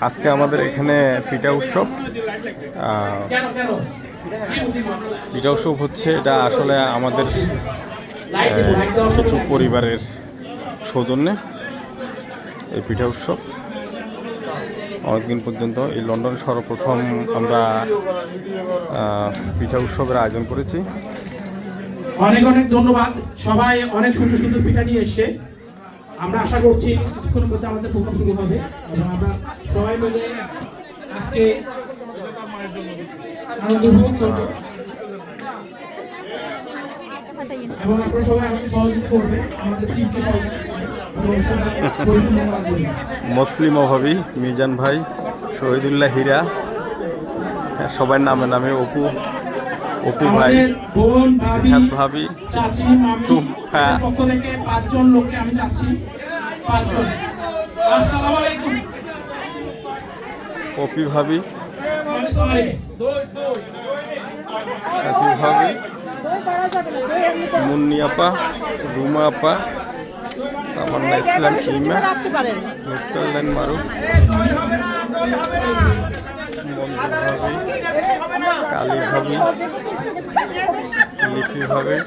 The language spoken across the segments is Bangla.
আজকে আমাদের এখানে পিঠা উৎসব। পিঠা উৎসব হচ্ছে, এটা আসলে আমাদের কিছু পরিবারের সৌজন্যে এই পিঠা উৎসব। অনেকদিন পর্যন্ত এই লন্ডনে সর্বপ্রথম আমরা পিঠা উৎসবের আয়োজন করেছি। অনেক অনেক ধন্যবাদ। সবাই অনেক সুন্দর সুন্দর পিঠা নিয়ে এসে আমরা আশা করছি কিছুক্ষণের মধ্যে আমাদের প্রোগ্রাম শুরু হবে এবং আমরা সবাই মিলে আজকে আনন্দ উপভোগ করব এবং আপনারা সবাই আমাকে সহযোগিতা করবেন আমাদের টিমকে মুসলিম অভাবী, মিজান ভাই, শহীদুল্লাহ হীরা, সবার নামে নামে অপু ভাই, বোন, ভাবি, চাচি, মামি, পক্ষ থেকে 5 জন লোককে আমি চাচ্ছি। 5 জন। আসসালামু আলাইকুম। পপি ভাবি, ভাবি, মুন্নি আপা, রুমা আপা, তামান্না ইসলাম, ইমা, মুস্তাল্লান মারুফ, ভাবি, কালী ভাবি, লিপি ভাবি,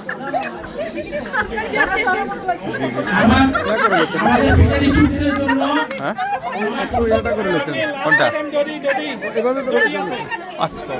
কোনটা? আচ্ছা